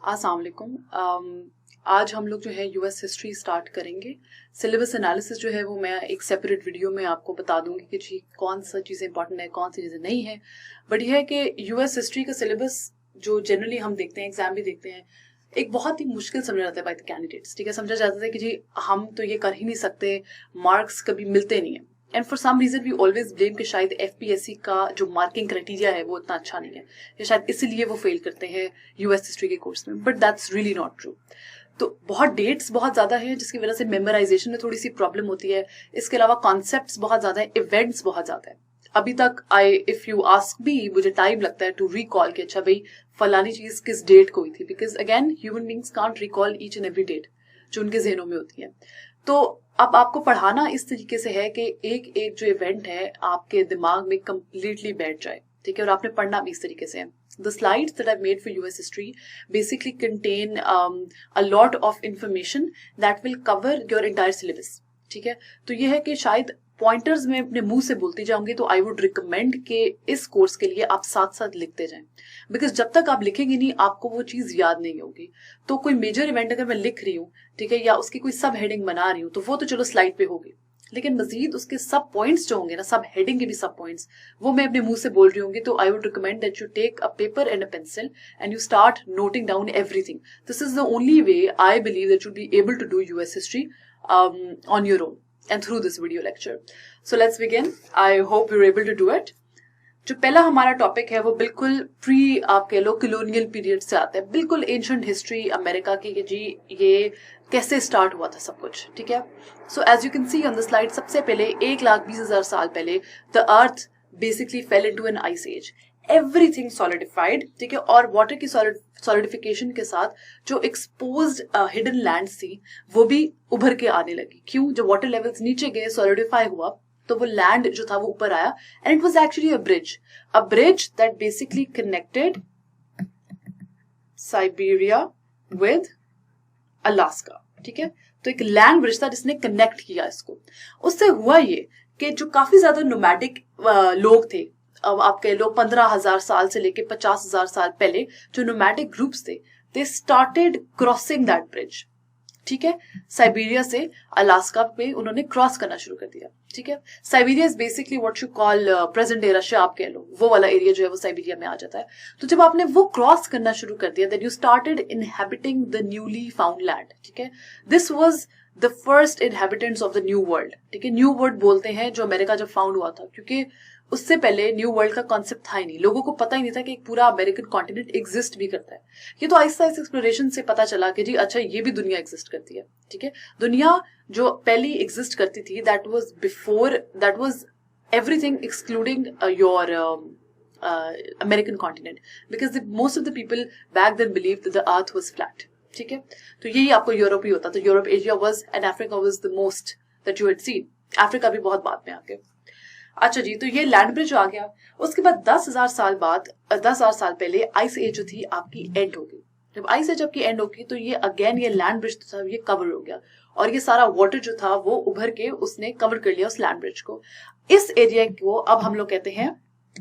अस्सलाम वालेकुम। आज हम लोग जो है यूएस हिस्ट्री स्टार्ट करेंगे। सिलेबस एनालिसिस जो है वो मैं एक सेपरेट वीडियो में आपको बता दूंगी कि जी कौन सा चीज़ें इंपॉर्टेंट है, कौन सी चीज़ें नहीं है। बट यह है कि यूएस हिस्ट्री का सिलेबस जो जनरली हम देखते हैं, एग्जाम भी देखते हैं, एक बहुत ही मुश्किल समझा जाता है बाय द कैंडिडेट्स। ठीक है, समझा जाता है कि जी हम तो ये कर ही नहीं सकते, मार्क्स कभी मिलते नहीं है। And for some reason we always blame कि शायद एफपीएससी का जो मार्किंग क्राइटेरिया है वो इतना अच्छा नहीं है, या शायद इसीलिए वो फेल करते हैं यूएस हिस्ट्री के कोर्स में। But that's really not true. तो बहुत डेट्स बहुत ज़्यादा हैं जिसकी वजह से मेमोराइजेशन में थोड़ी सी प्रॉब्लम होती है। इसके अलावा कॉन्सेप्ट्स बहुत ज़्यादा है, इवेंट्स बहुत ज़्यादा है। अभी तक इफ यू आस्क मी, मुझे टाइम लगता है टू रिकॉल कि अच्छा भाई फलानी चीज़ किस डेट को हुई थी, because again human beings can't recall each and every date जो उनके जहनों में होती है। तो अब आपको पढ़ाना इस तरीके से है कि एक एक जो इवेंट है आपके दिमाग में कंप्लीटली बैठ जाए। ठीक है, और आपने पढ़ना भी इस तरीके से है। The slides that I've made for US history basically contain a lot of information that will cover your entire syllabus. ठीक है, तो ये है कि शायद पॉइंटर्स में अपने मुंह से बोलती जाऊंगी, तो आई वुड रिकमेंड कि इस कोर्स के लिए आप साथ साथ लिखते जाएं, बिकॉज जब तक आप लिखेंगे नहीं आपको वो चीज़ याद नहीं होगी। तो कोई मेजर इवेंट अगर मैं लिख रही हूँ, ठीक है, या उसकी कोई सब हेडिंग बना रही हूँ, तो वो तो चलो स्लाइड पे होगी, लेकिन मजीद उसके सब पॉइंट्स जो होंगे ना, सब हेडिंग के भी सब पॉइंट्स, वो मैं अपने मुंह से बोल रही होंगी। तो I would recommend that you take a paper and a pencil and you start noting down everything. This is the only way I believe that you be able to do US history on your own and through this video lecture. So let's begin. I hope you're able to do it. जो पहला हमारा topic है वो बिल्कुल pre आप कह लो colonial period से आता है, बिल्कुल एंशिएंट हिस्ट्री अमेरिका की, कि जी ये कैसे स्टार्ट हुआ था सब कुछ। ठीक है, so as you can see on the slide, सबसे पहले 1,20,000 साल पहले the earth basically fell into an ice age. Everything solidified, ठीक है, और वाटर की सॉलिडिफिकेशन के साथ जो एक्सपोज्ड हिडन लैंड थी वो भी उभर के आने लगी। क्यों? जब वाटर लेवल्स नीचे गए, सॉलिडिफाई हुआ, तो वो लैंड जो था वो ऊपर आया, and it was actually a bridge that basically connected Siberia with Alaska. ठीक है, तो एक लैंड ब्रिज था जिसने कनेक्ट किया इसको। उससे हुआ ये कि जो काफी ज्यादा नोमैडिक लोग थे, अब आप कह लो 15,000 साल से लेके 50,000 साल पहले जो नोमैडिक ग्रुप्स थे, they started crossing that bridge. ठीक है, साइबेरिया से अलास्का पे उन्होंने क्रॉस करना शुरू कर दिया। ठीक है, Siberia is basically what you call present day Russia, आप कह लो वो वाला एरिया जो है वो साइबेरिया में आ जाता है। तो जब आपने वो क्रॉस करना शुरू कर दिया, then you started inhabiting the newly found land. ठीक है, this was the first inhabitants of the new world. ठीक है, न्यू वर्ल्ड बोलते हैं जो अमेरिका जब फाउंड हुआ था, क्योंकि उससे पहले न्यू वर्ल्ड का कॉन्सेप्ट था ही नहीं, लोगों को पता ही नहीं था कि एक पूरा अमेरिकन कॉन्टिनेंट एग्जिस्ट भी करता है। ये तो आहिस्ता आहिस्ता एक्सप्लोरेशन से पता चला कि जी अच्छा ये भी दुनिया एग्जिस्ट करती है। ठीक है, दुनिया जो पहली एग्जिस्ट करती थी, that was everything excluding your American continent, because most of the people back then believed that the earth was flat. ठीक है, तो यही आपको यूरोप ही होता, तो Europe, Asia was and Africa was the most that you had seen. Africa भी बहुत बाद में आके। अच्छा जी, तो ये लैंड ब्रिज आ गया। उसके बाद 10,000 साल बाद, 10,000 साल पहले आइस एज जो थी आपकी एंड हो गई। जब आइस एज आपकी एंड होगी तो ये अगेन ये लैंड ब्रिज था ये कवर हो गया, और ये सारा वाटर जो था वो उभर के उसने कवर कर लिया उस लैंड ब्रिज को। इस एरिया को अब हम लोग कहते हैं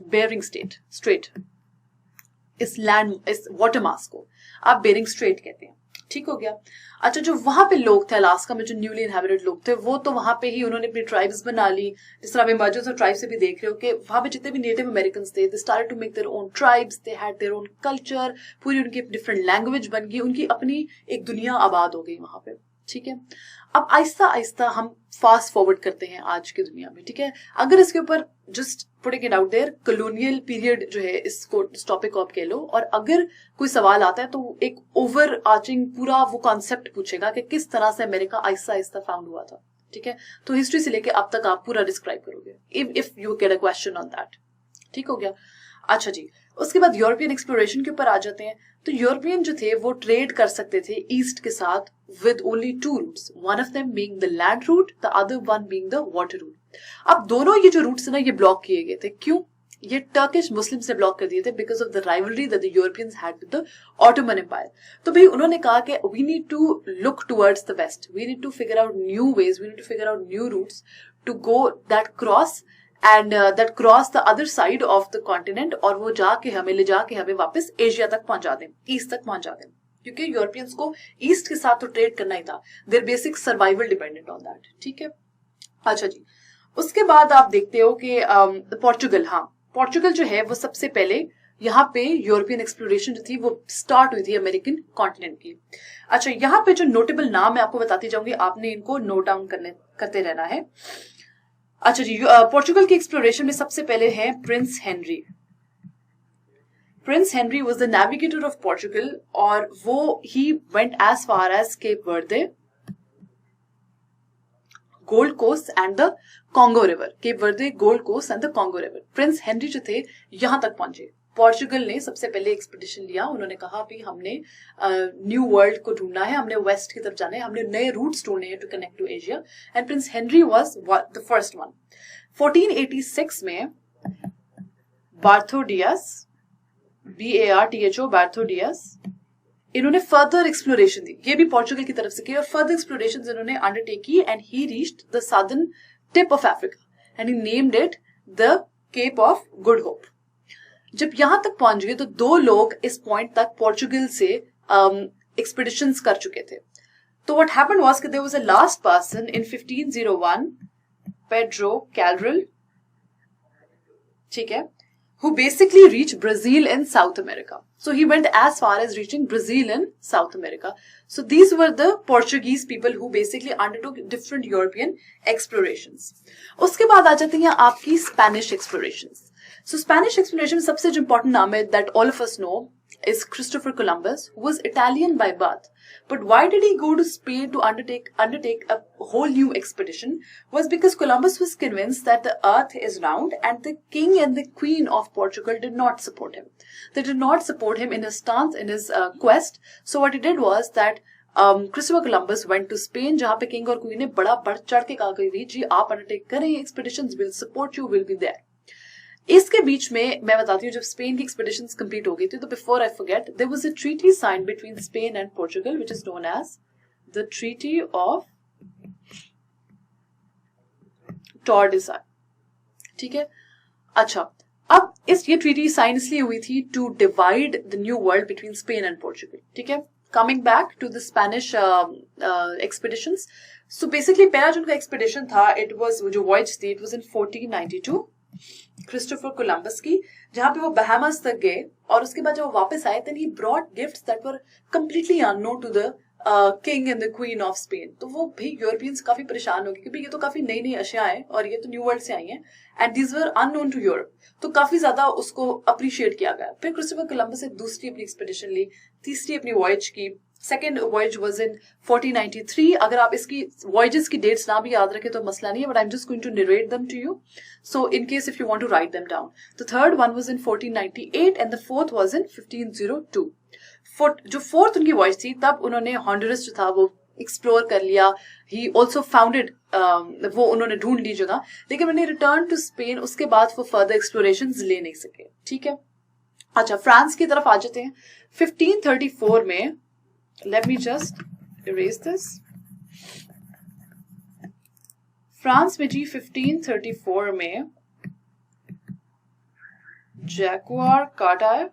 बेरिंग स्ट्रेट। इस वाटर मास को आप बेरिंग स्ट्रेट कहते हैं। ठीक हो गया। अच्छा, जो वहां पे लोग थे अलास्का में, जो न्यूली इनहैबिटेड लोग थे, वो तो वहां पे ही उन्होंने अपनी ट्राइब्स बना ली। जिस तरह आप बाजू ट्राइब से भी देख रहे हो कि वहां पे जितने भी नेटिव अमेरिकन थे, they started to make their own tribes, they had their own culture, पूरी उनकी डिफरेंट लैंग्वेज बन गई, उनकी अपनी एक दुनिया आबाद हो गई वहां पे। ठीक है, अब आहिस्ता आहिस्ता हम फास्ट फॉरवर्ड करते हैं आज की दुनिया में। ठीक है, अगर इसके ऊपर just putting it out there, colonial period जो है इसको, इस टॉपिक को आप कह लो, और अगर कोई सवाल आता है तो एक ओवर आर्चिंग पूरा वो कॉन्सेप्ट पूछेगा कि किस तरह से अमेरिका आहिस्ता आहिस्ता फाउंड हुआ था। ठीक है, तो हिस्ट्री से लेके अब तक आप पूरा डिस्क्राइब करोगे if you get a question on that. ठीक हो गया। अच्छा जी, उसके बाद यूरोपियन एक्सप्लोरेशन के ऊपर आ जाते हैं। तो यूरोपियन जो थे वो ट्रेड कर सकते थे ईस्ट के साथ with only 2 routes, one of them being the land route, the other one being the water route. अब दोनों ये जो रूट्स है ना, ये ब्लॉक किए गए थे। क्यों? ये टर्किश मुस्लिम्स ने ब्लॉक कर दिए थे because of the rivalry that the Europeans had with the Ottoman empire. तो भाई उन्होंने कहा कि we need to look towards the west, we need to figure out new ways, we need to figure out new routes to go that cross and that cross the other side of the continent, और वो जाके हमें ले जाके हमें वापस Asia तक पहुंचा दें, ईस्ट तक पहुंचा दें। क्योंकि यूरोपियंस को ईस्ट के साथ तो ट्रेड करना ही था, their basic survival dependent on that, ठीक है। अच्छा जी, उसके बाद आप देखते हो कि पोर्चुगल, हाँ पोर्चुगल जो है वो सबसे पहले यहाँ पे यूरोपियन एक्सप्लोरेशन जो थी वो स्टार्ट हुई थी अमेरिकन कॉन्टिनेंट की। अच्छा, यहाँ पे जो नोटेबल नाम मैं आपको बताती जाऊंगी, आपने इनको नोट डाउन करते रहना है। अच्छा जी, पोर्चुगल की एक्सप्लोरेशन में सबसे पहले है Prince Henry. Prince Henry was the navigator of Portugal और वो he went as far as Cape Verde, Gold Coast and the Congo River. Cape Verde, Gold Coast and the Congo River. Prince Henry जो थे यहां तक पहुंचे। Portugal ने सबसे पहले एक्सपीडिशन लिया, उन्होंने कहा भी हमने न्यू वर्ल्ड को ढूंढना है, हमने वेस्ट की तरफ जाना है, हमने नए रूट्स ढूंढने हैं to connect to Asia, and Prince Henry was the first one. 1486 में Bartho Dias, BARTHO, Bartho Dias, इन्होंने फर्दर एक्सप्लोरेशन दी, ये भी पोर्चुगल की तरफ से की, और फर्दर एक्सप्लोरेशन इन्होंने अंडरटेक की and he reached the southern tip of Africa and he named it the Cape of Good Hope. जब यहां तक पहुंच गए तो 2 लोग इस पॉइंट तक पोर्चुगल से एक्सपीडिशंस कर चुके थे। तो व्हाट हैपेंड वाज कि there was a last person in 1501, Pedro Cabral, ठीक है, who basically reached Brazil and South America. So he went as far as reaching Brazil and South America. So these were the Portuguese people who basically undertook different European explorations. उसके बाद आ जाती हैं आपकी Spanish explorations. So Spanish exploration में सबसे जो important नाम है that all of us know is Christopher Columbus, who was Italian by birth. But why did he go to Spain to undertake a whole new expedition? Was because Columbus was convinced that the earth is round and the king and the queen of Portugal did not support him. They did not support him in his stance, in his quest. So what he did was that Christopher Columbus went to Spain, जहाँ पे king और queen ने बड़ा बढ़ चढ़ के कहा कि जी आप undertake करें expeditions, will support you, will be there. इसके बीच में मैं बताती हूँ जब स्पेन की एक्सपीडिशंस कंप्लीट हो गई थी तो before I forget there was a treaty signed between Spain and Portugal which is known as the treaty of Tordesillas, ठीक है। अच्छा, अब ये ट्रीटी साइन इसलिए हुई थी to divide the new world between Spain and Portugal, ठीक है। Coming back to the Spanish expeditions, so basically पहला जो उनका एक्सपीडिशन था इट वाज जो वॉयज थी it was in 1492 Christopher Columbus की, जहां पे वो बहामास तक गए और उसके बाद जब वो वापस आए then he brought gifts that were completely unknown to the king and the queen of Spain. तो वो भी यूरोपियंस काफी परेशान हो गए क्योंकि ये तो काफी नई नई अशिया हैं और ये तो न्यू वर्ल्ड से आई हैं and these were unknown to Europe, तो काफी ज्यादा उसको अप्रिशिएट किया गया। फिर क्रिस्टोफर कोलंबस ने दूसरी अपनी एक्सपीडिशन ली, तीसरी अपनी वॉयज की, सेकेंड वॉयज वाज इन 1493। अगर आप इसकी वॉयजेस की डेट्स ना भी याद रखें तो मसला नहीं है, but I am just going to narrate them to you, so in case if you want to write them down. The third one was in 1498 and the fourth was in 1502। जो fourth उनकी voyage थी तब उन्होंने हॉन्डुरस जो था वो explore कर लिया, ही ऑल्सो फाउंडेड, वो उन्होंने ढूंढ ली जगह, लेकिन उन्होंने रिटर्न टू स्पेन, उसके बाद वो फर्दर एक्सप्लोरेशन ले नहीं सके, ठीक है। अच्छा, फ्रांस की तरफ आ जाते हैं। 1534 में, let me just erase this, France में जी 1534 में जैकुआर कार्टायर,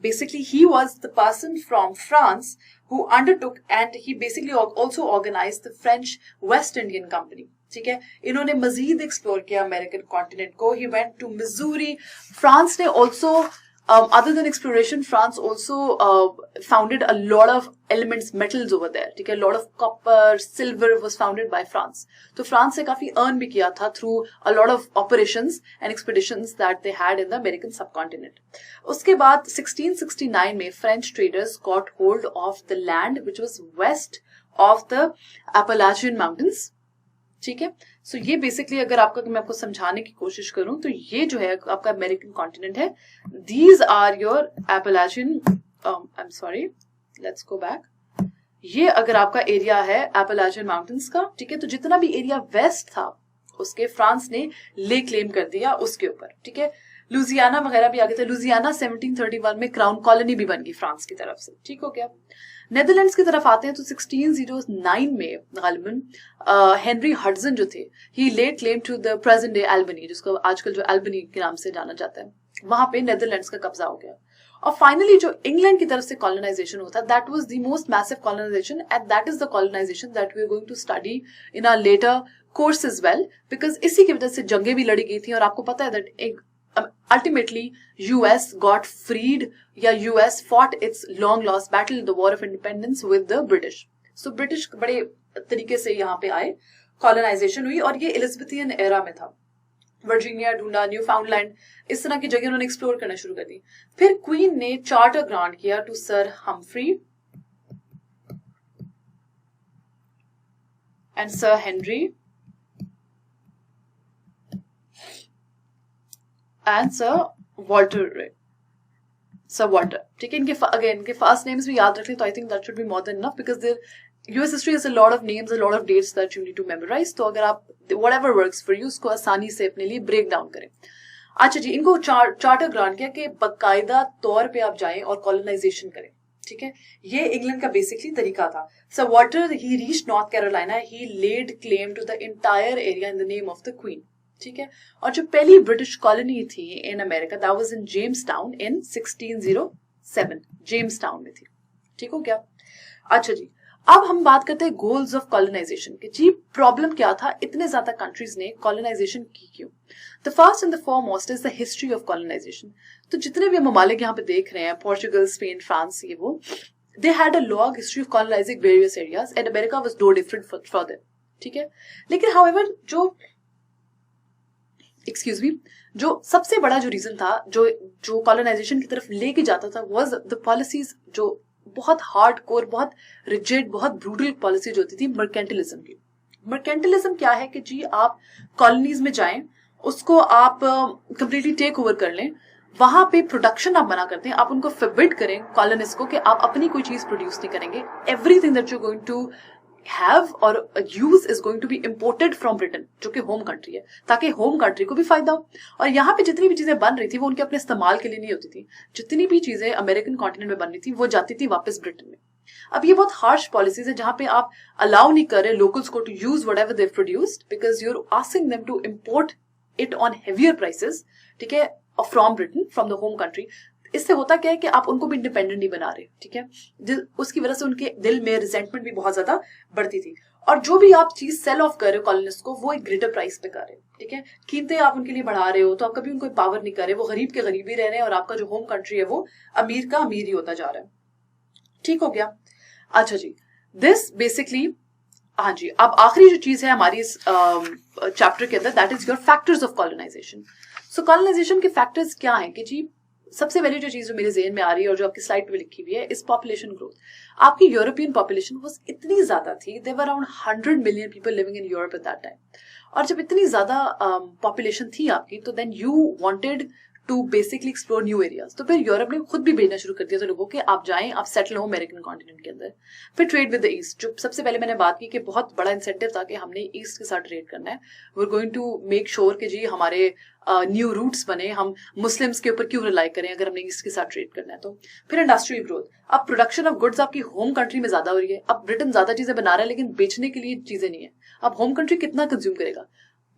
basically he was the person from France who undertook and he basically also organized the French West Indian Company, ठीक है। इन्होंने मजीद एक्सप्लोर किया अमेरिकन कॉन्टिनेंट को, he went to Missouri। France ने also other than exploration, France also founded a lot of elements, metals over there, ठीक है। lot of copper, silver was founded by France। तो France से काफी earn भी किया था through a lot of operations and expeditions that they had in the American subcontinent। उसके बाद 1669 में French traders got hold of the land which was west of the Appalachian Mountains, ठीक है। सो ये बेसिकली अगर मैं आपको समझाने की कोशिश करूं तो ये जो है आपका अमेरिकन कॉन्टिनेंट है, these are your Appalachian, I am sorry, let's go back, ये अगर आपका एरिया है एपलाचियन माउंटेन्स का, ठीक है। तो जितना भी एरिया वेस्ट था उसके फ्रांस ने ले क्लेम कर दिया उसके ऊपर, ठीक है। लुजियाना वगैरह भी आ गया था, लुजियाना 1731 में क्राउन कॉलोनी भी बन गई फ्रांस की तरफ से, ठीक हो गया। नेदरलैंड्स की तरफ आते हैं तो 1609 में गालिबन हेनरी हडसन जो थे, he laid claim to the present day Albany, जिसको आजकल जो एल्बनी के नाम से जाना जाता है, वहां पे नेदरलैंड्स का कब्जा हो गया। और फाइनली जो इंग्लैंड की तरफ से कॉलोनाइजेशन होता है, that was the most massive colonisation and that is the colonisation that we are going to study in our later course as well, because इसी की वजह से जंगें भी लड़ी गई थी। और आपको पता है that ultimately US got freed, या US fought its long lost battle, the war of independence with the British. So British बड़े तरीके से यहाँ पे आए, कॉलोनाइजेशन हुई, और ये एलिजाबेथियन एरा में था। वर्जीनिया, डूना, न्यू फाउंडलैंड, इस तरह की जगह उन्होंने एक्सप्लोर करना शुरू कर दी। फिर क्वीन ने चार्टर ग्रांट किया to sir Humphrey and sir Henry and sir Walter, sir Walter, ठीक है। इनके फर्स्ट नेम्स भी याद रख लें तो I think that should be more than enough, because their US history is a lot of names, a lot of dates that you need to memorise. तो अगर आप व्हाटएवर वर्क्स फॉर यू उसको आसानी से अपने लिए ब्रेक डाउन करें। अच्छा जी, इनको चार्टर ग्रांट किया कि बाकायदा तौर पे आप जाएं और कॉलोनाइजेशन करें, ठीक है। ये इंग्लैंड का बेसिकली तरीका था। Sir Walter he reached North Carolina, he laid claim to the entire area in the name of the queen, ठीक है। और जो पहली ब्रिटिश कॉलोनी थी in America, that was in Jamestown in 1607, Jamestown में थी, ठीक हो गया। अच्छा जी, अब हम बात करते हैं गोल्स ऑफ कॉलोनाइजेशन के। जी प्रॉब्लम क्या था, इतने ज्यादा कंट्रीज ने कॉलोनाइजेशन की क्यों? The first and the foremost is the history of colonisation. तो जितने भी ममालिक यहाँ पे देख रहे हैं, पोर्चुगल, स्पेन, फ्रांस, ये वो, they had a long history of colonising various areas and America was no different for them, ठीक है। लेकिन हाउएवर जो सबसे बड़ा जो रीजन था जो कॉलोनाइजेशन की तरफ लेके जाता था वाज द पॉलिसीज, जो बहुत हार्ड कोर, बहुत रिजिड, बहुत ब्रूटल पॉलिसीज होती थी मर्केंटिलिज्म की। मर्केंटिलिज्म क्या है कि जी आप कॉलोनीज में जाएं, उसको आप कंप्लीटली टेक ओवर कर लें, वहां पे प्रोडक्शन आप मना करते हैं, आप उनको फॉरबिड करें कॉलोनिस्ट को कि आप अपनी कोई चीज प्रोड्यूस नहीं करेंगे। Everything that you going to have or use is going to be imported from Britain, जो कि होम कंट्री है, ताकि होम कंट्री को भी फायदा हो। और यहाँ पे जितनी भी चीजें बन रही थी वो उनके अपने इस्तेमाल के लिए नहीं होती थी। जितनी भी चीजें अमेरिकन कॉन्टिनेंट में बन रही थी वो जाती थी वापस ब्रिटेन में। अब ये बहुत हार्श पॉलिसीज है जहां पे आप अलाउ नहीं कर रहे लोकल्स को to use whatever they produced, because you are asking them to import it on heavier prices, ठीक है, from Britain, from the home country. इससे होता क्या है कि आप उनको भी इंडिपेंडेंट नहीं बना रहे, ठीक है। उसकी वजह से उनके दिल में रिजेंटमेंट भी बहुत ज्यादा बढ़ती थी। और जो भी आप चीज सेल ऑफ कर रहे हो कॉलोनिस्ट को, वो एक ग्रेटर प्राइस पे कर रहे हो, ठीक है। कीमतें आप उनके लिए बढ़ा रहे हो, तो आप कभी उनको पावर नहीं कर रहे, वो गरीब के गरीब ही रह रहे हैं और आपका जो होम कंट्री है वो अमीर का अमीर ही होता जा रहा है, ठीक हो गया। अच्छा जी, दिस बेसिकली, हाँ जी, अब आखिरी जो चीज है हमारी इस चैप्टर के अंदर, that is your factors of colonisation. So colonisation के फैक्टर्स क्या है कि जी सबसे पहली जो चीज जो मेरे ज़हन में आ रही है और जो आपकी स्लाइड पे लिखी हुई है, इस पॉपुलेशन ग्रोथ। आपकी यूरोपियन पॉपुलेशन वो इतनी ज्यादा थी, there were around 100 million people living in Europe at that time. और जब इतनी ज्यादा पॉपुलेशन थी आपकी, तो then you wanted to basically explore new areas. तो फिर यूरोप ने खुद भी भेजना शुरू कर दिया था लोगों के, आप जाएं, आप सेटल हो अमेरिकन कॉन्टिनेंट के अंदर। फिर ट्रेड विद द ईस्ट, जो सबसे पहले मैंने बात की कि बहुत बड़ा इंसेंटिव था कि हमने ईस्ट के साथ ट्रेड करना है। We are going to make sure कि जी हमारे न्यू रूट्स बने, हम मुस्लिम्स के ऊपर क्यों रिलाई करें अगर हमने ईस्ट के साथ ट्रेड करना है तो। फिर इंडस्ट्रियल ग्रोथ, अब प्रोडक्शन ऑफ गुड्स आपकी होम कंट्री में ज्यादा हो रही है। अब ब्रिटेन ज्यादा चीजें बना रहा है लेकिन बेचने के लिए चीजें नहीं है। अब होम कंट्री कितना कंज्यूम करेगा,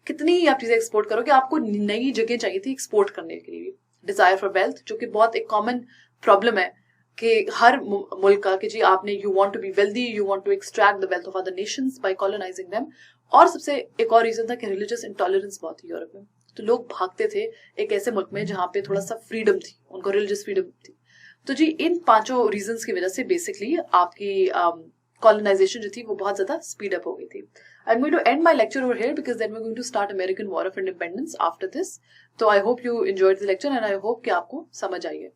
कितनी आप चीजें एक्सपोर्ट करोगे, आपको नई जगह चाहिए थी एक्सपोर्ट करने के लिए। डिजायर फॉर वेल्थ, जो कि बहुत एक कॉमन प्रॉब्लम है कि हर मुल्क का कि जी आपने you want to be wealthy, you want to extract the wealth of other nations by colonising them. और सबसे एक और रीजन था कि रिलीजियस इंटॉलरेंस बहुत थी यूरोप में, तो लोग भागते थे एक ऐसे मुल्क में जहां पे थोड़ा सा फ्रीडम थी, उनको रिलीजियस फ्रीडम थी। तो जी इन पांचों रीजंस की वजह से बेसिकली आपकी कॉलोनाइजेशन जो थी वो बहुत ज्यादा स्पीड अप हो गई थी। I'm going to end my lecture over here because then we're going to start American War of Independence after this. So I hope you enjoyed the lecture and I hope कि आपको समझ आई है।